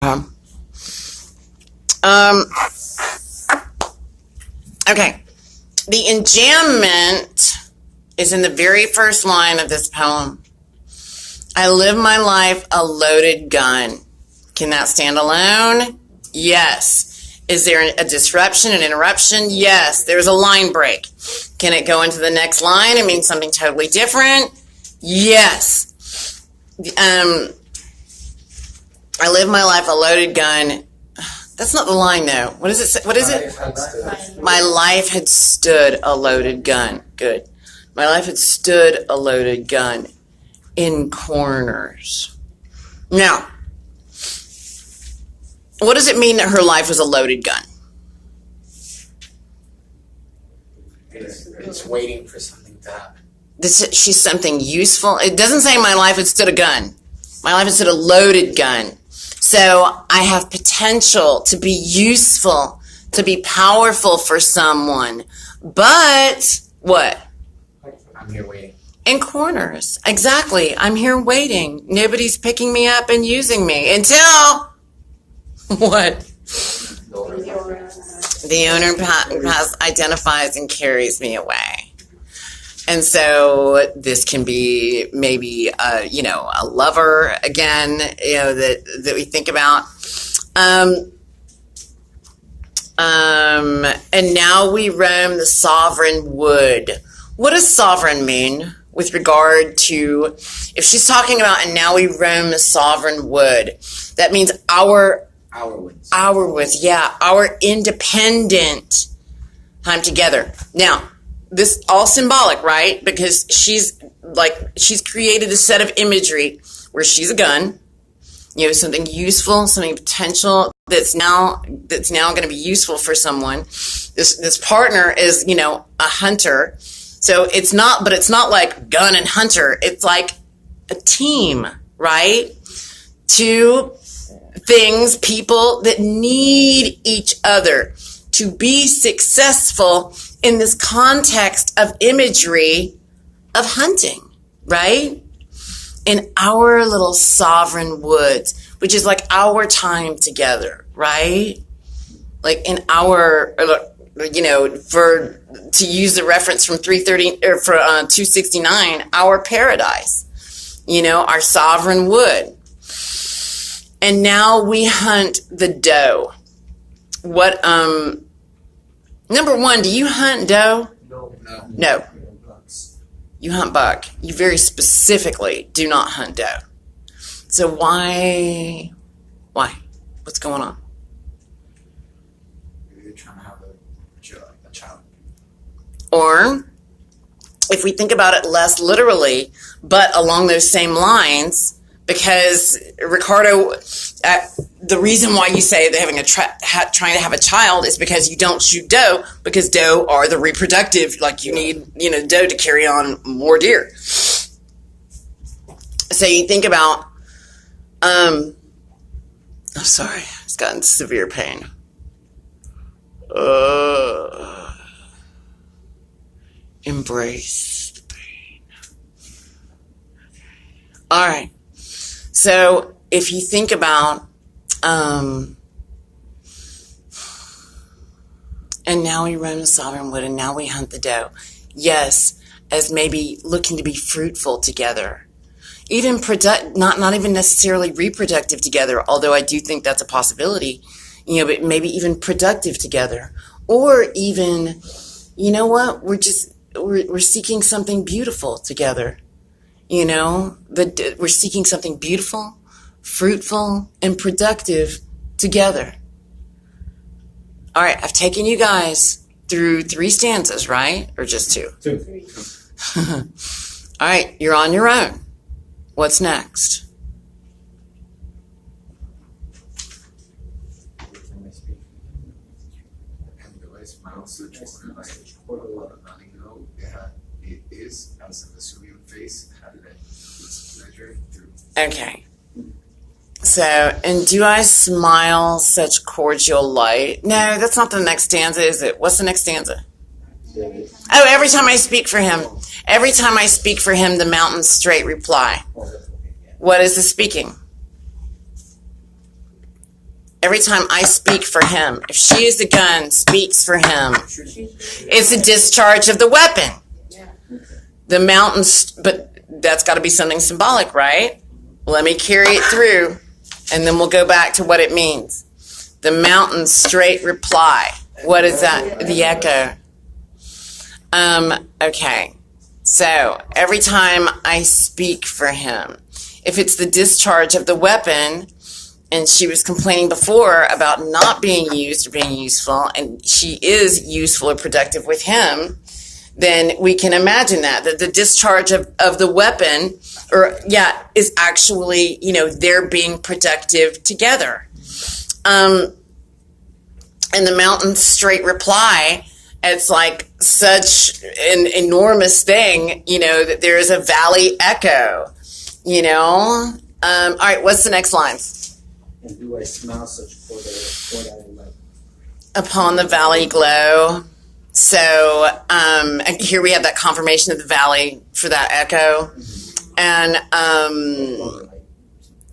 Okay. Okay. The enjambment is in the very first line of this poem. I live my life a loaded gun. Can that stand alone? Yes. Is there a disruption, an interruption? Yes. There's a line break. Can it go into the next line and mean something totally different? Yes. I live my life a loaded gun. That's not the line, though. What is it? What is it? My life had stood a loaded gun. Good. My life had stood a loaded gun in corners. Now, what does it mean that her life was a loaded gun? It's waiting for something to happen. She's something useful. It doesn't say my life had stood a gun. My life had stood a loaded gun. So I have potential to be useful, to be powerful for someone. But what? I'm here waiting. In corners. Exactly. I'm here waiting. Nobody's picking me up and using me until what? The owner identifies and carries me away. And so this can be maybe, a lover again, that we think about. And now we roam the sovereign wood. What does sovereign mean with regard to, if she's talking about, and now we roam the sovereign wood, that means our woods, yeah, our independent time together. Now, this all symbolic, right? Because she's created a set of imagery where she's a gun, something useful, something potential that's now going to be useful for someone. This partner is, a hunter. So it's not like gun and hunter. It's like a team, right? Two things, people that need each other to be successful in this context of imagery of hunting, right? In our little sovereign woods, which is like our time together, right? Like in our, to use the reference from 269, our paradise, our sovereign wood. And now we hunt the doe. What, number one, do you hunt doe? No. You hunt buck. You very specifically do not hunt doe. So why? What's going on? Maybe they're trying to have a child. Or, if we think about it less literally, but along those same lines, because Ricardo, the reason why you say they're having trying to have a child is because you don't shoot doe, because doe are the reproductive, like you need, doe to carry on more deer. So you think about, I'm sorry, it's gotten severe pain. Embrace the pain. All right. So if you think about, and now we roam the sovereign wood, and now we hunt the doe. Yes, as maybe looking to be fruitful together, even not even necessarily reproductive together. Although I do think that's a possibility, but maybe even productive together, or even, we're seeking something beautiful together. We're seeking something beautiful, fruitful, and productive together. All right, I've taken you guys through 3 stanzas, right? Or just 2? 2. All right, you're on your own. What's next? Okay. So, and do I smile such cordial light? No, that's not the next stanza, is it? What's the next stanza? Oh, every time I speak for him, the mountains straight reply. What is the speaking? Every time I speak for him, if she is the gun, speaks for him, it's a discharge of the weapon. The mountains, but that's got to be something symbolic, right? Let me carry it through, and then we'll go back to what it means. The mountains straight reply. What is that? The echo. Okay. So every time I speak for him, if it's the discharge of the weapon, and she was complaining before about not being used or being useful, and she is useful or productive with him, then we can imagine that the discharge of the weapon, is actually, they're being productive together. And the mountain's straight reply, it's like such an enormous thing, that there is a valley echo, All right, what's the next line? And do I smell such cordial light upon the valley glow? So here we have that confirmation of the valley for that echo, and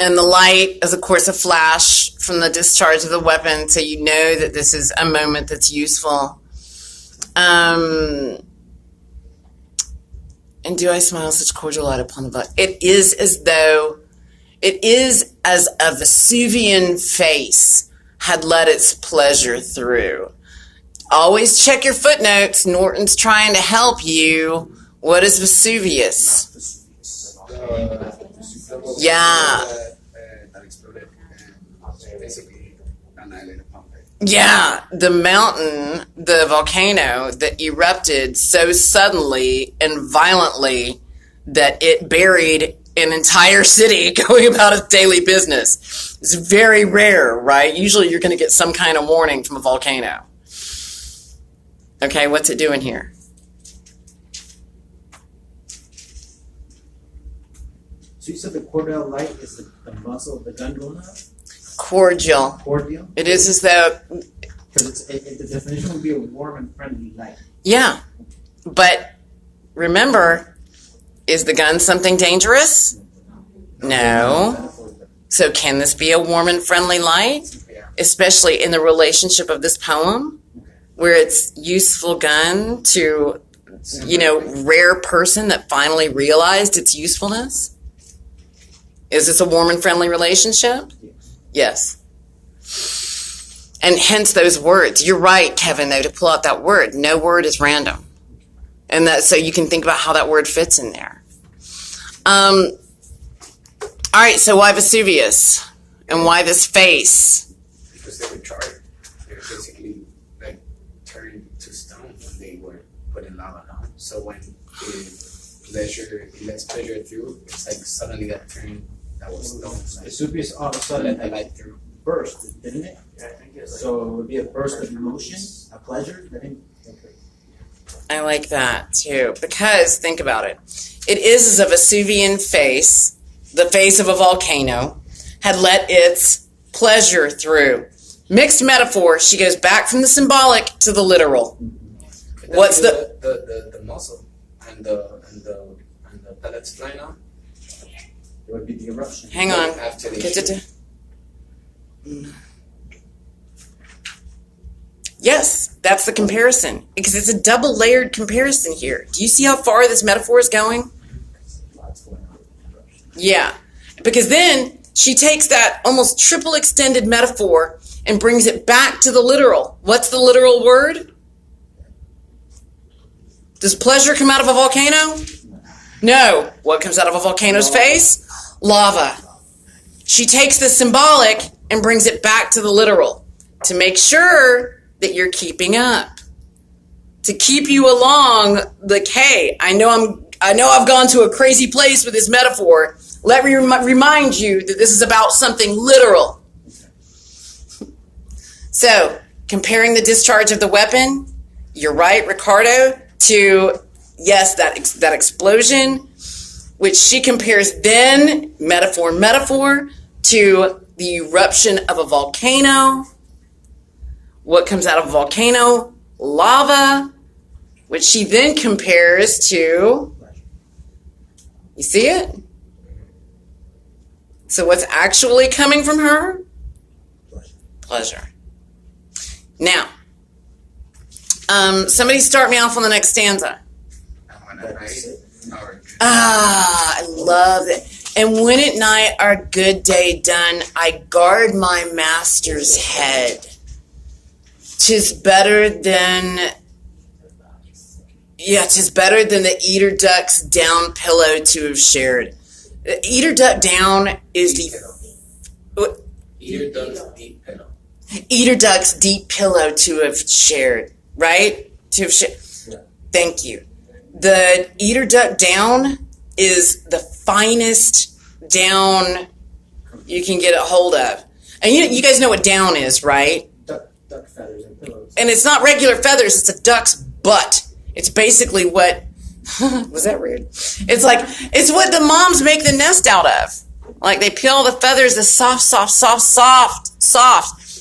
the light is of course a flash from the discharge of the weapon, so you know that this is a moment that's useful. And do I smile such cordial light upon the valley? It is as a Vesuvian face had let its pleasure through. Always check your footnotes. Norton's trying to help you. What is Vesuvius? Yeah. That exploded and basically annihilated Pompeii. Yeah, the mountain, the volcano that erupted so suddenly and violently that it buried an entire city going about its daily business. It's very rare, right? Usually you're going to get some kind of warning from a volcano. Okay, what's it doing here? So you said the cordial light is the muzzle of the gun going up? Cordial. Cordial? It is as though... Because the definition would be a warm and friendly light. Yeah, but remember, is the gun something dangerous? No. So can this be a warm and friendly light? Especially in the relationship of this poem, where it's useful gun to, rare person that finally realized its usefulness? Is this a warm and friendly relationship? Yes. And hence those words. You're right, Kevin, though, to pull out that word. No word is random. And that, so you can think about how that word fits in there. All right, so why Vesuvius? And why this face? Because they were charred. They were basically turned to stone when they were put in lava. So when it lets pleasure through, it's like suddenly that turn that was stone. Vesuvius all of a sudden let the light through. Burst, didn't it? Yeah, I think it's so it would be a burst of emotion, a pleasure. I like that too, because think about it. It is as a Vesuvian face, the face of a volcano, had let its pleasure through. Mixed metaphor. She goes back from the symbolic to the literal. What's the muscle and the pellets flying on? It would be the eruption. Hang on. After they Yes, that's the comparison. Because it's a double-layered comparison here. Do you see how far this metaphor is going? Yeah. Because then she takes that almost triple extended metaphor and brings it back to the literal. What's the literal word? Does pleasure come out of a volcano? No. What comes out of a volcano's face? Lava. She takes the symbolic and brings it back to the literal to make sure that you're keeping up, to keep you along. Like, hey, I know I've gone to a crazy place with this metaphor. Let me remind you that this is about something literal. So, comparing the discharge of the weapon, you're right, Ricardo, to, yes, that explosion, which she compares then, metaphor, to the eruption of a volcano. What comes out of a volcano? Lava, which she then compares to, you see it? So what's actually coming from her? pleasure. Now, somebody start me off on the next stanza. I love it. And when at night our good day done, I guard my master's head. 'Tis better than the eider duck's down pillow to have shared. The eider duck down is Eider duck's deep pillow. Eider duck's deep pillow to have shared, right? To have shared. Thank you. The eider duck down is the finest down you can get a hold of. And you guys know what down is, right? Duck feathers and pillows. And it's not regular feathers, it's a duck's butt. It's basically what, was that weird? It's what the moms make the nest out of. Like they peel the feathers, the soft,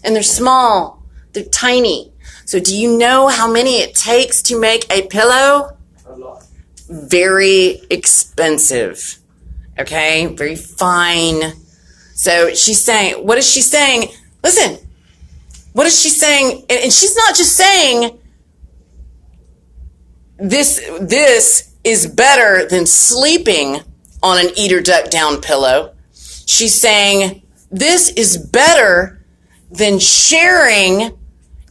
and they're small, they're tiny. So do you know how many it takes to make a pillow? A lot. Very expensive. Okay? Very fine. So she's saying, what is she saying? Listen, what is she saying? And she's not just saying this is better than sleeping on an eider duck down pillow. She's saying this is better than sharing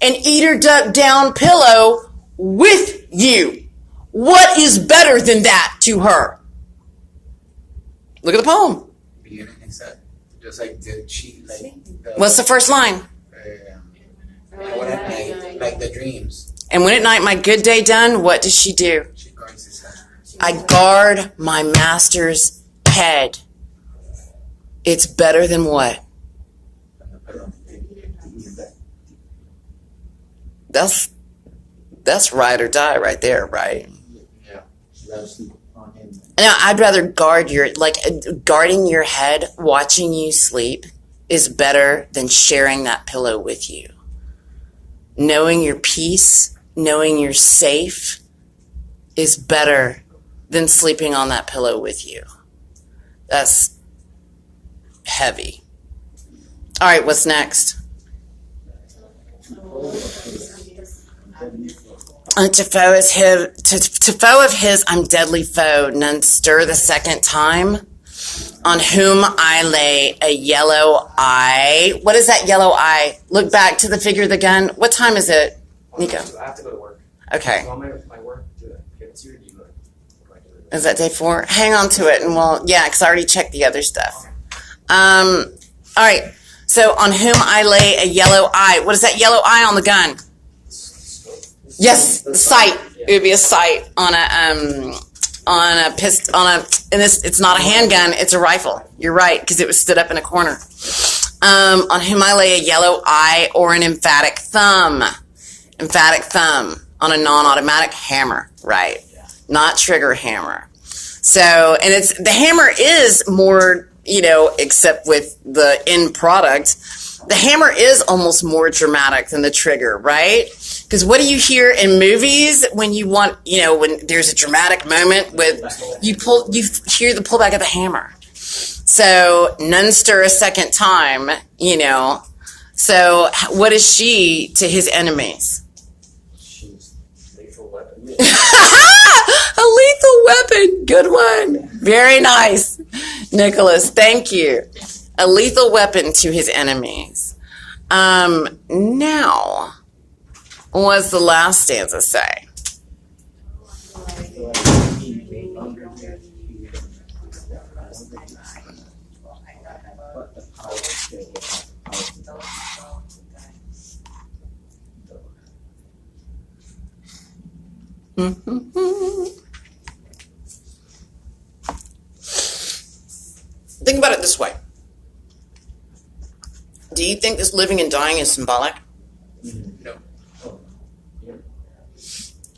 an eider duck down pillow with you. What is better than that to her? Look at the poem. Beginning and set. Just like the cheat, What's the first line? What at night, like the dreams. And when at night my good day done, what does she do? She guards his head. I guard my master's head. It's better than what? That's ride or die right there, right? Yeah. Now, I'd rather guarding your head, watching you sleep is better than sharing that pillow with you. Knowing your peace, knowing you're safe is better than sleeping on that pillow with you. That's heavy. All right, what's next? To foe of his, I'm deadly foe. None stir the second time. On whom I lay a yellow eye. What is that yellow eye? Look back to the figure of the gun. What time is it, Nico? I have to go to work. Okay. So my work to get it to you, do you look? Is that day 4? Hang on to it, and because I already checked the other stuff. All right. So on whom I lay a yellow eye. What is that yellow eye on the gun? Yes, the sight. It would be a sight on a pistol, and it's not a handgun, it's a rifle. You're right, because it was stood up in a corner. On whom I lay a yellow eye or an emphatic thumb. Emphatic thumb on a non-automatic hammer, right? Not trigger hammer. So, and the hammer is more, except with the end product, the hammer is almost more dramatic than the trigger, right? Because what do you hear in movies when you want, when there's a dramatic moment with you hear the pullback of the hammer. So none stir a second time, So what is she to his enemies? She's lethal weapon. A lethal weapon. Good one. Very nice, Nicholas. Thank you. A lethal weapon to his enemies. Now, what's the last stanza say? Think about it this way. Do you think this living and dying is symbolic? No.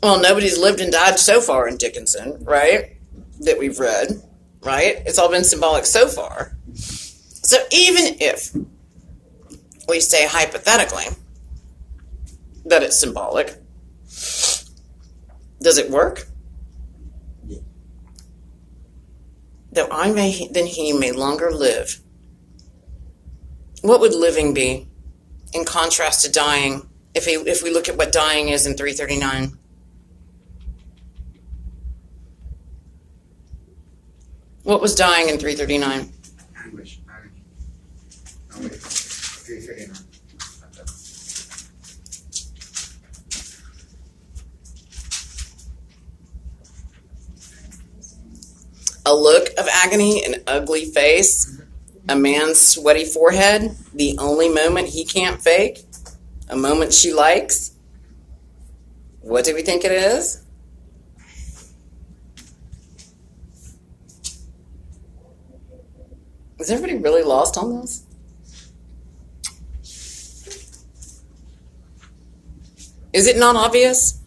Well, nobody's lived and died so far in Dickinson, right? That we've read, right? It's all been symbolic so far. So even if we say hypothetically that it's symbolic, does it work? Yeah. Though I may, then he may longer live. What would living be in contrast to dying? If we look at what dying is in 339. What was dying in 339? Anguish. Agony. No, wait. 339. A look of agony, an ugly face, a man's sweaty forehead, the only moment he can't fake, a moment she likes. What do we think it is? Is everybody really lost on this? Is it not obvious?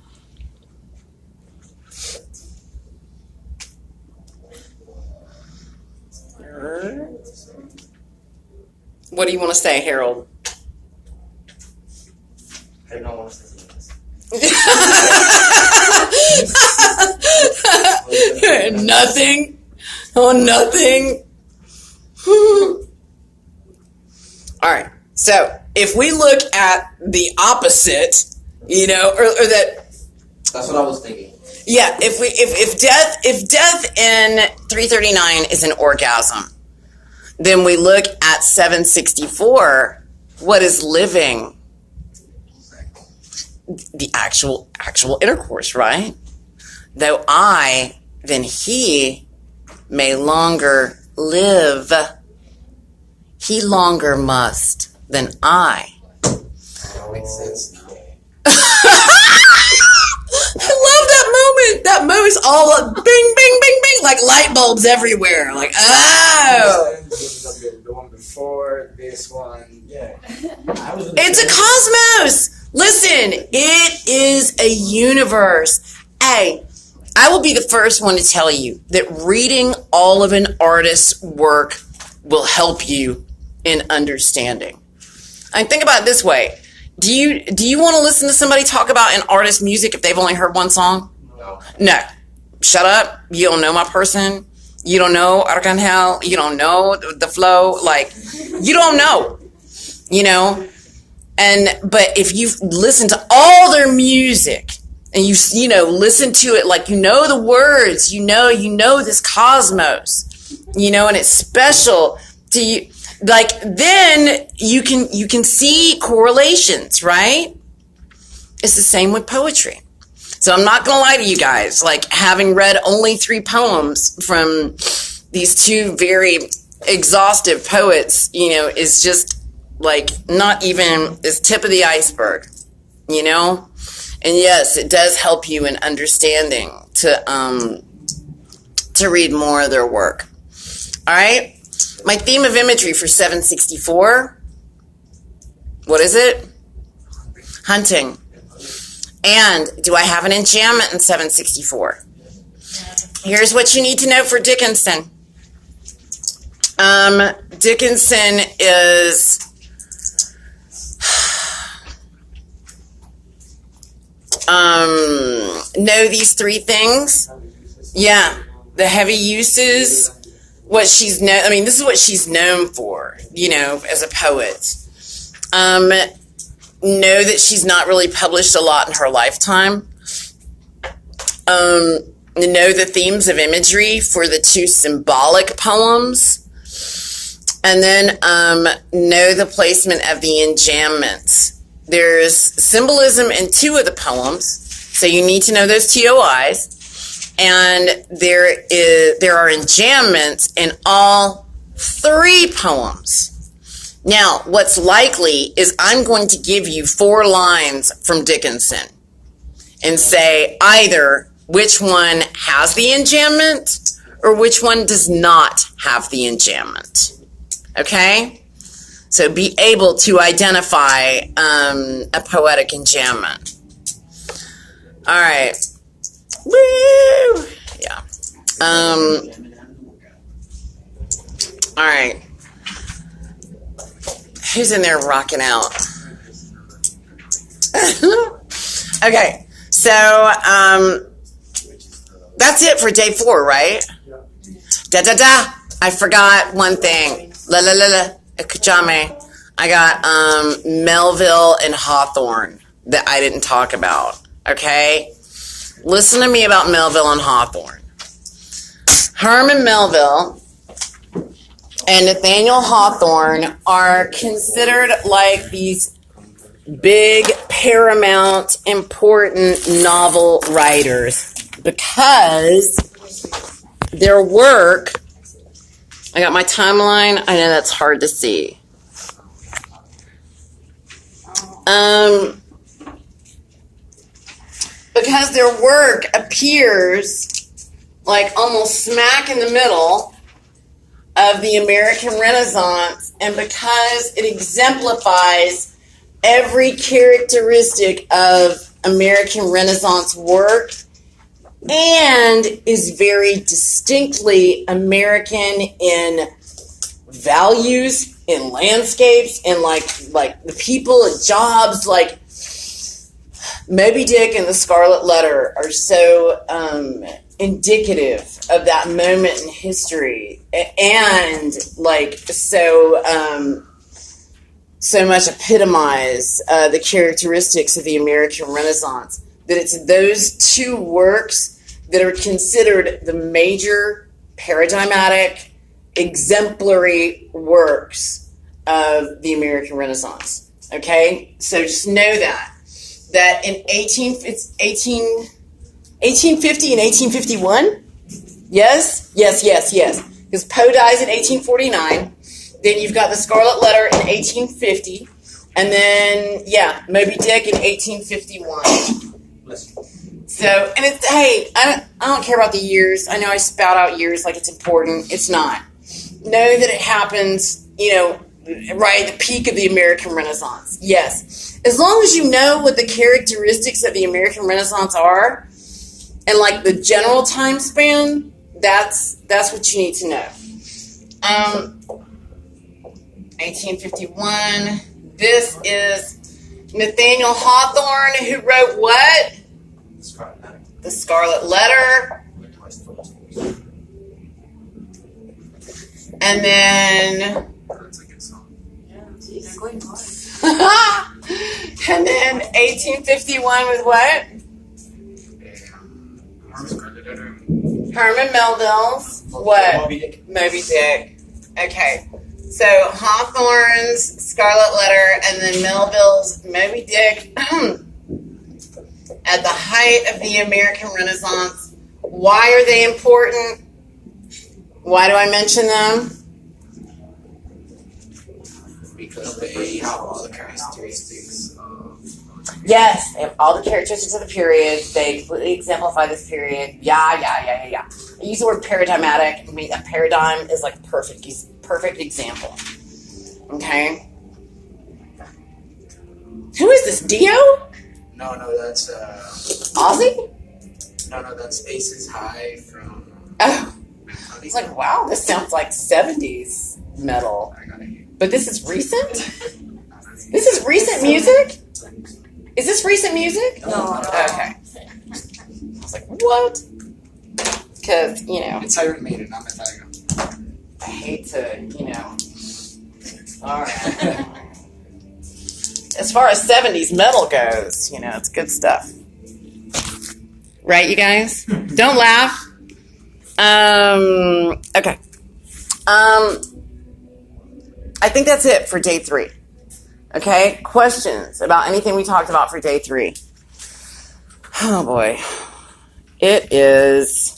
What do you want to say, Harold? I don't want to say this. Nothing. Oh, nothing. All right. So if we look at the opposite, or that. That's what I was thinking. Yeah. If death in 339 is an orgasm, then we look at 764. What is living? The actual intercourse, right? Though I, then he may longer live. He longer must than I. That makes sense now. I love that moment. That moment's all up, bing, bing, bing, bing, like light bulbs everywhere. Like, oh. The one before this one. Yeah. It's a cosmos. Listen, it is a universe. Hey, I will be the first one to tell you that reading all of an artist's work will help you in understanding. I think about it this way. Do you want to listen to somebody talk about an artist's music if they've only heard one song? No. Shut up. You don't know my person. You don't know Arcangel. You don't know the flow. Like, you don't know. But if you listen to all their music and you listen to it like the words, you know this cosmos, and it's special to you. Like, then you can see correlations, right? It's the same with poetry. So I'm not gonna lie to you guys, like, having read only 3 poems from these 2 very exhaustive poets, is just like not even is tip of the iceberg, And yes, it does help you in understanding to read more of their work. All right. My theme of imagery for 764, what is it? Hunting. And do I have an enchantment in 764? Here's what you need to know for Dickinson. Dickinson is know these 3 things. Yeah, the heavy uses. This is what she's known for, as a poet. Know that she's not really published a lot in her lifetime. Know the themes of imagery for the 2 symbolic poems. And then know the placement of the enjambments. There's symbolism in 2 of the poems, so you need to know those TOIs. And there are enjambments in all 3 poems. Now, what's likely is I'm going to give you 4 lines from Dickinson and say either which one has the enjambment or which one does not have the enjambment. Okay? So be able to identify a poetic enjambment. All right. Woo! Yeah. All right. Who's in there rocking out? Okay. So, that's it for day 4, right? Da da da. I forgot one thing. La la la la. Kajame. I got Melville and Hawthorne that I didn't talk about. Okay? Listen to me about Melville and Hawthorne. Herman Melville and Nathaniel Hawthorne are considered like these big, paramount, important novel writers because their work, I got my timeline, I know that's hard to see. Because their work appears like almost smack in the middle of the American Renaissance, and because it exemplifies every characteristic of American Renaissance work and is very distinctly American in values, in landscapes, in like the people and jobs. Like Moby Dick and the Scarlet Letter are so indicative of that moment in history, and like so much epitomize the characteristics of the American Renaissance, that it's those two works that are considered the major paradigmatic, exemplary works of the American Renaissance. Okay? So just know that in 1850 and 1851, yes, because Poe dies in 1849, then you've got the Scarlet Letter in 1850, and then, Moby Dick in 1851. So, and it's, hey, I don't care about the years. I know I spout out years like it's important. It's not. Know that it happens, right at the peak of the American Renaissance. Yes. As long as you know what the characteristics of the American Renaissance are, and like the general time span, that's what you need to know. 1851. This is Nathaniel Hawthorne, who wrote what? The Scarlet Letter. And then and then 1851 with what? Herman Melville's what? Moby Dick. Okay. So Hawthorne's Scarlet Letter and then Melville's Moby Dick at the height of the American Renaissance. Why are they important? Why do I mention them? Because they have all the characteristics of... Yes, they have all the characteristics of the period. They completely exemplify this period. Yeah. I use the word paradigmatic. I mean, a paradigm is like a perfect example. Okay? Who is this, Dio? No, that's... Ozzy? No, that's Aces High from... Oh. I was like, wow, this sounds like 70s metal. But this is recent? This is recent music? Is this recent music? No. Okay. I was like, what? Because, It's Iron Maiden, not Metallica. I hate to, Alright. As far as 70s metal goes, it's good stuff. Right, you guys? Don't laugh. Okay. I think that's it for day 3. Okay? Questions about anything we talked about for day 3? Oh boy. It is